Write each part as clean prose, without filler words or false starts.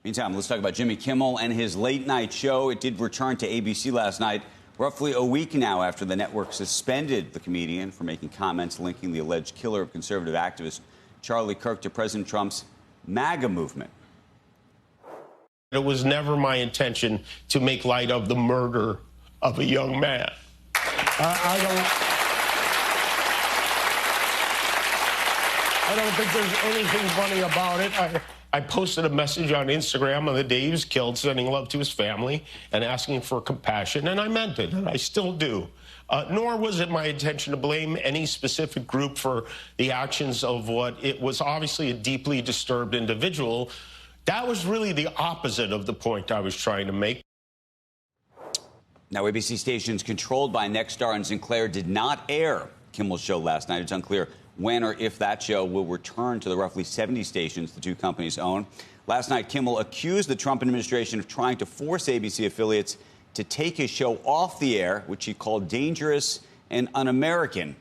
Meantime, let's talk about Jimmy Kimmel and his late-night show. It did return to ABC last night, roughly a week now after the network suspended the comedian for making comments linking the alleged killer of conservative activist Charlie Kirk to President Trump's MAGA movement. It was never my intention to make light of the murder of a young man. I don't think there's anything funny about it. I posted a message on Instagram on the day he was killed, sending love to his family and asking for compassion, and I meant it, and I still do. Nor was it my intention to blame any specific group for the actions of what it was obviously a deeply disturbed individual. That was really the opposite of the point I was trying to make. Now, ABC stations controlled by Nexstar and Sinclair did not air Kimmel's show last night. It's unclear when or if that show will return to the roughly 70 stations the two companies own. Last night, Kimmel accused the Trump administration of trying to force ABC affiliates to take his show off the air, which he called dangerous and un-American.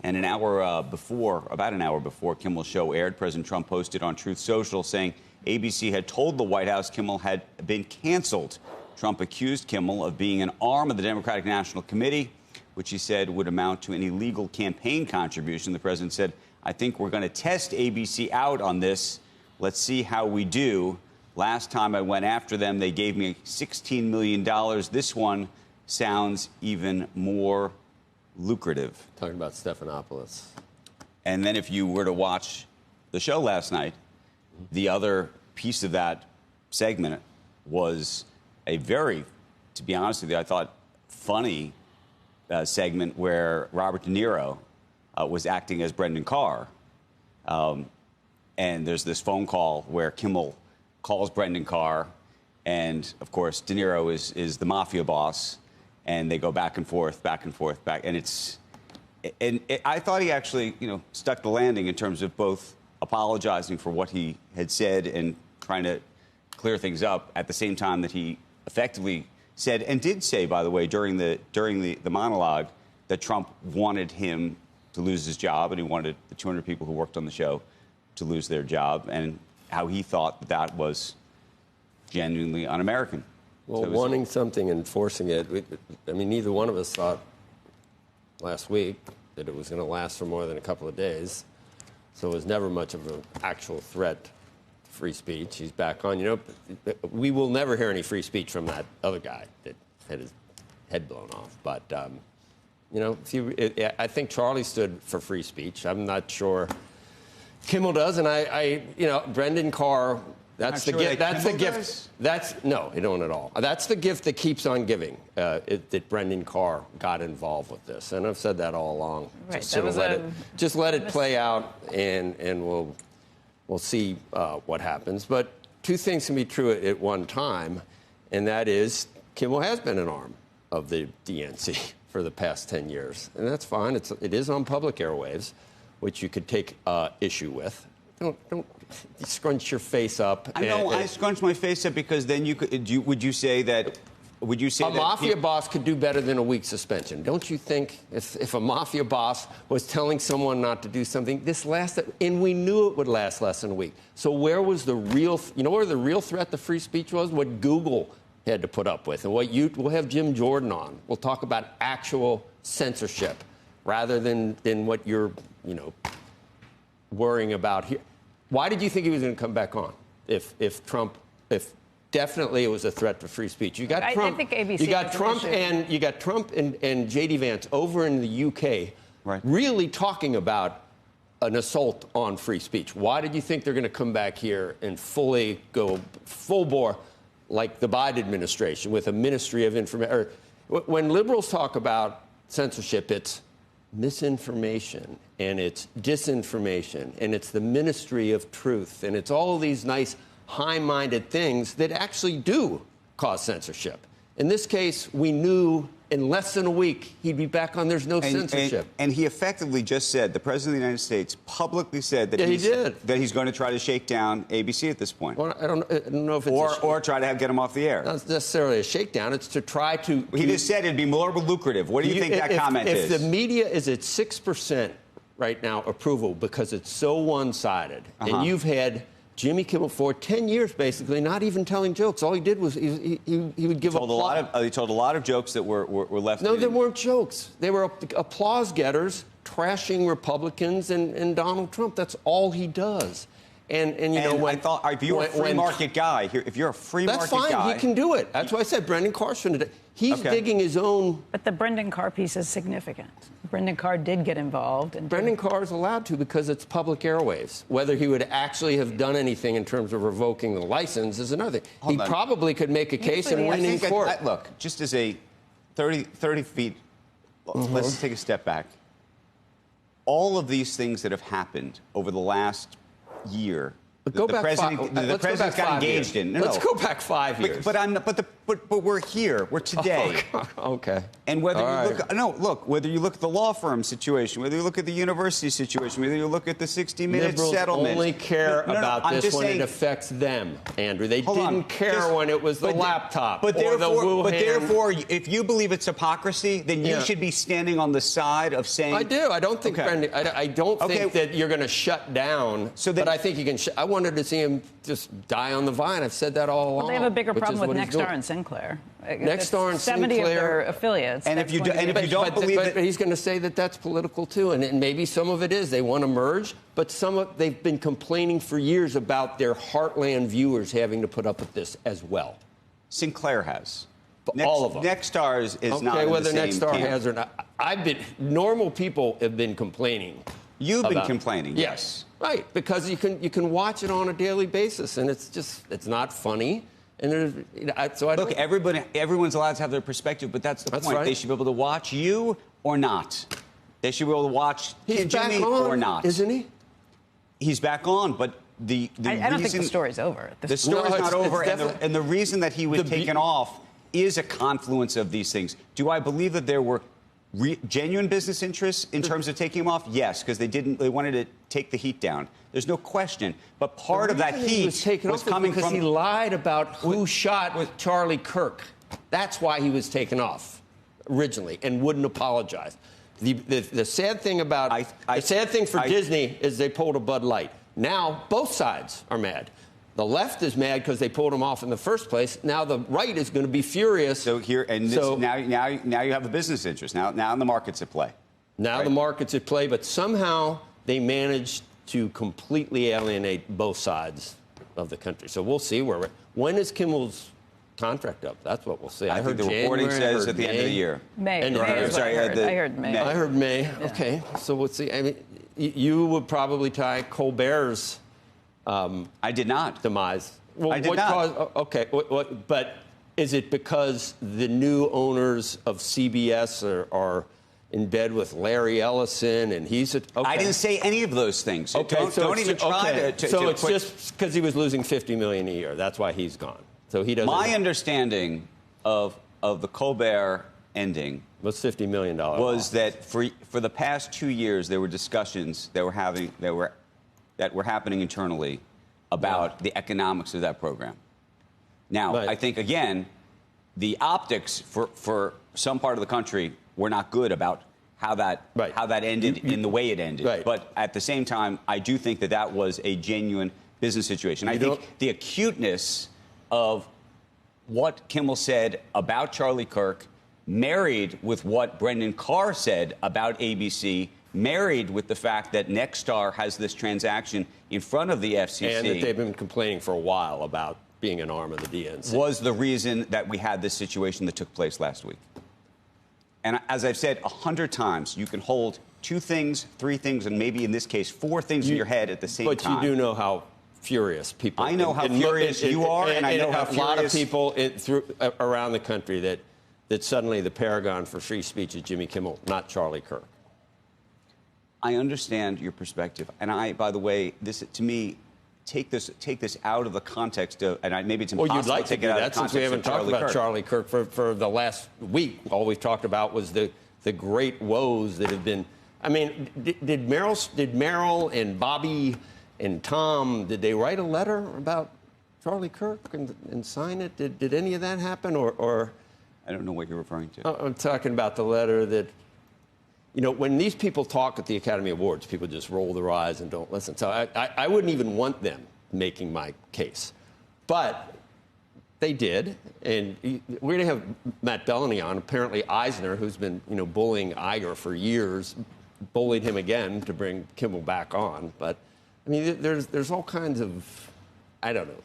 And about an hour before Kimmel's show aired, President Trump posted on Truth Social saying ABC had told the White House Kimmel had been canceled. Trump accused Kimmel of being an arm of the Democratic National Committee, which he said would amount to an illegal campaign contribution. The president said, "I think we're going to test ABC out on this. Let's see how we do. Last time I went after them, they gave me $16 million. This one sounds even more lucrative." Talking about Stephanopoulos. And then if you were to watch the show last night, the other piece of that segment was a very, to be honest with you, I thought funny segment where Robert De Niro was acting as Brendan Carr. And there's this phone call where Kimmel calls Brendan Carr. And, of course, De Niro is the mafia boss. And they go back and forth. And I thought he actually, stuck the landing in terms of both apologizing for what he had said and trying to clear things up at the same time that he effectively said, and did say, by the way, during the monologue, that Trump wanted him to lose his job, and he wanted the 200 people who worked on the show to lose their job, and how he thought that was genuinely un-American. Well, so wanting something and forcing it, I mean, neither one of us thought last week that it was going to last for more than a couple of days, so it was never much of an actual threat. Free speech. He's back on. We will never hear any free speech from that other guy that had his head blown off. But, I think Charlie stood for free speech. I'm not sure Kimmel does. And Brendan Carr, that's the gift. That's the gift. No, you don't at all. That's the gift that keeps on giving, that Brendan Carr got involved with this. And I've said that all along. Right. Just let it play out, and we'll see what happens. But two things can be true at one time, and that is Kimmel has been an arm of the DNC for the past 10 years. And that's fine. It is on public airwaves, which you could take issue with. Don't scrunch your face up. I scrunch my face up because then would you say that a mafia boss could do better than a week suspension? Don't you think if a mafia boss was telling someone not to do something, this lasted, and we knew it would last less than a week. So where was the real, where the real threat to free speech was? What Google had to put up with. And we'll have Jim Jordan on. We'll talk about actual censorship rather than what you're, worrying about here. Why did you think he was going to come back on? If definitely it was a threat to free speech. You got Trump. I think ABC you got Trump and J.D. Vance over in the UK, right, really talking about an assault on free speech. Why did you think they're going to come back here and fully go full bore like the Biden administration with a Ministry of Information? When liberals talk about censorship, it's misinformation and it's disinformation and it's the Ministry of Truth and it's all of these nice high-minded things that actually do cause censorship. In this case, we knew in less than a week he'd be back on There's No Censorship. And he effectively just said, the President of the United States publicly said that, that he's going to try to shake down ABC at this point. Well, I don't know if it's or try to get him off the air. Not necessarily a shakedown. It's to try to... He just said it'd be more lucrative. What do you think that comment is? If the media is at 6% right now approval because it's so one-sided, and you've had Jimmy Kimmel for 10 years, basically, not even telling jokes. All he did was he would give applause. He told a lot of jokes that were left. No, they weren't jokes. They were applause getters, trashing Republicans and Donald Trump. That's all he does. And you know, I thought, if you're a free market guy, if you're a free market guy, that's fine. He can do it. That's why I said Brendan Carson. He's digging his own. But the Brendan Carr piece is significant. Brendan Carr did get involved. And Brendan Carr is allowed to because it's public airwaves. Whether he would actually have done anything in terms of revoking the license is another thing. He probably could make a case and win in court. Look, just as a 30 feet, let's take a step back. All of these things that have happened over the last year, the president got engaged in. Let's go back 5 years. But we're here. We're today. Okay. And whether whether you look at the law firm situation, whether you look at the university situation, whether you look at the 60-minute settlement. Liberals only care about this when it affects them, Andrew. They didn't care when it was the laptop or the Wuhan. But therefore, if you believe it's hypocrisy, then you should be standing on the side of saying. I do. I don't think, Brendan. I don't think that you're going to shut down. But I think you can. I wanted to see him just die on the vine. I've said that all along. Well, they have a bigger problem with Nexstar and Sinclair. Nexstar and 70 Sinclair, of their affiliates. And if you don't believe that, he's going to say that that's political too, and maybe some of it is. They want to merge, but they've been complaining for years about their heartland viewers having to put up with this as well. Sinclair has. All of them. Nexstar is not okay, in whether the same Nexstar camp. has or not. Normal people have been complaining. You've been complaining. Yes. Right, because you can watch it on a daily basis, and it's not funny. And there's, look, everyone's allowed to have their perspective, but that's the point. Right. They should be able to watch you or not. They should be able to watch Jimmy or not. Isn't he? He's back on, but I don't think the story's over. The story's not over, and the reason that he was taken off is a confluence of these things. Do I believe that there were genuine business interests in terms of taking him off? Yes, because they wanted to take the heat down. There's no question. But part of that heat was coming because he lied about who shot Charlie Kirk. That's why he was taken off originally and wouldn't apologize. The sad thing about the sad thing for Disney is they pulled a Bud Light. Now both sides are mad. The left is mad because they pulled him off in the first place. Now the right is going to be furious. So now you have a business interest. Now the market's at play. Now the market's at play, but somehow they managed to completely alienate both sides of the country. So we'll see when is Kimmel's contract up? That's what we'll see. I think the reporting says at the end of the year. May. I heard May. I heard May. Yeah. Okay, so we'll see. I mean, you would probably tie Colbert's. I did not. Demise. Well, I did not. Okay, but is it because the new owners of CBS are in bed with Larry Ellison, and he's I didn't say any of those things. Okay, don't even try to. So it's just because he was losing $50 million a year. That's why he's gone. So he doesn't. My understanding of the Colbert ending was $50 million. Was that for the past 2 years there were discussions that were happening internally about the economics of that program. Now, I think, again, the optics for some part of the country were not good about how that ended in the way it ended. Right. But at the same time, I do think that was a genuine business situation. I think the acuteness of what Kimmel said about Charlie Kirk, married with what Brendan Carr said about ABC, married with the fact that Nexstar has this transaction in front of the FCC. And that they've been complaining for a while about being an arm of the DNC. Was the reason that we had this situation that took place last week. And as I've said 100 times, you can hold 2 things, 3 things, and maybe in this case 4 things in your head at the same time. But you do know how furious people. I know how furious you are, and I know how a lot of people around the country that suddenly the paragon for free speech is Jimmy Kimmel, not Charlie Kirk. I understand your perspective, and by the way, this to me, take this out of the context of, and maybe it's impossible you'd like to take to do it out that of the context since we haven't talked about Kirk. Charlie Kirk for the last week. All we've talked about was the great woes that have been. I mean, did Meryl and Bobby and Tom, did they write a letter about Charlie Kirk and sign it? Did any of that happen, or? I don't know what you're referring to. I'm talking about the letter that. You know, when these people talk at the Academy Awards, people just roll their eyes and don't listen. So I wouldn't even want them making my case. But they did, and we're going to have Matt Bellany on. Apparently Eisner, who's been bullying Iger for years, bullied him again to bring Kimmel back on. But I mean, there's all kinds of, I don't know.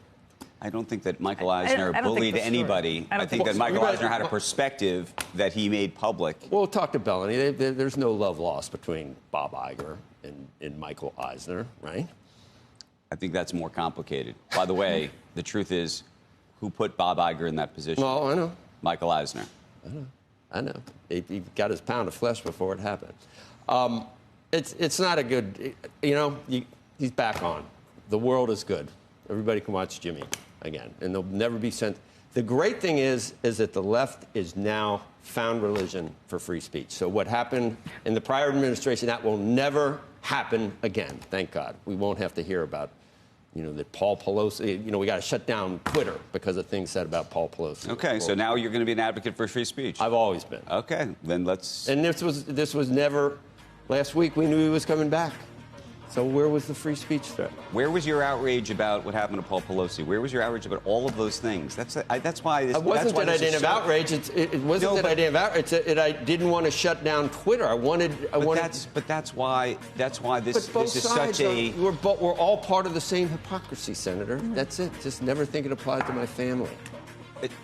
I don't think that Michael Eisner bullied anybody. I think that Michael Eisner had a perspective that he made public. We'll talk to Bellany. There's no love lost between Bob Iger and Michael Eisner, right? I think that's more complicated. By the way, the truth is, who put Bob Iger in that position? Well, I know. Michael Eisner. I know. He got his pound of flesh before it happened. It's not a good, he's back on. The world is good. Everybody can watch Jimmy again, and they'll never be sent. The great thing is that the left is now found religion for free speech. So what happened in the prior administration, that will never happen again. Thank God. We won't have to hear about, that Paul Pelosi, we got to shut down Twitter because of things said about Paul Pelosi. Okay, so now you're going to be an advocate for free speech. I've always been. Okay, then let's. And this was never. Last week we knew he was coming back. So where was the free speech threat? Where was your outrage about what happened to Paul Pelosi? Where was your outrage about all of those things? That's why this. It wasn't that I didn't have outrage. It wasn't that I didn't have outrage. It's that I didn't want to shut down Twitter. I wanted. But that's why this is such a. We're all part of the same hypocrisy, Senator. That's it. Just never think it applied to my family.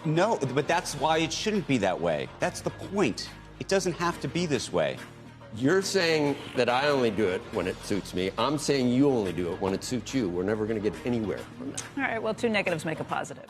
No, but that's why it shouldn't be that way. That's the point. It doesn't have to be this way. You're saying that I only do it when it suits me. I'm saying you only do it when it suits you. We're never going to get anywhere from that. All right, well, two negatives make a positive.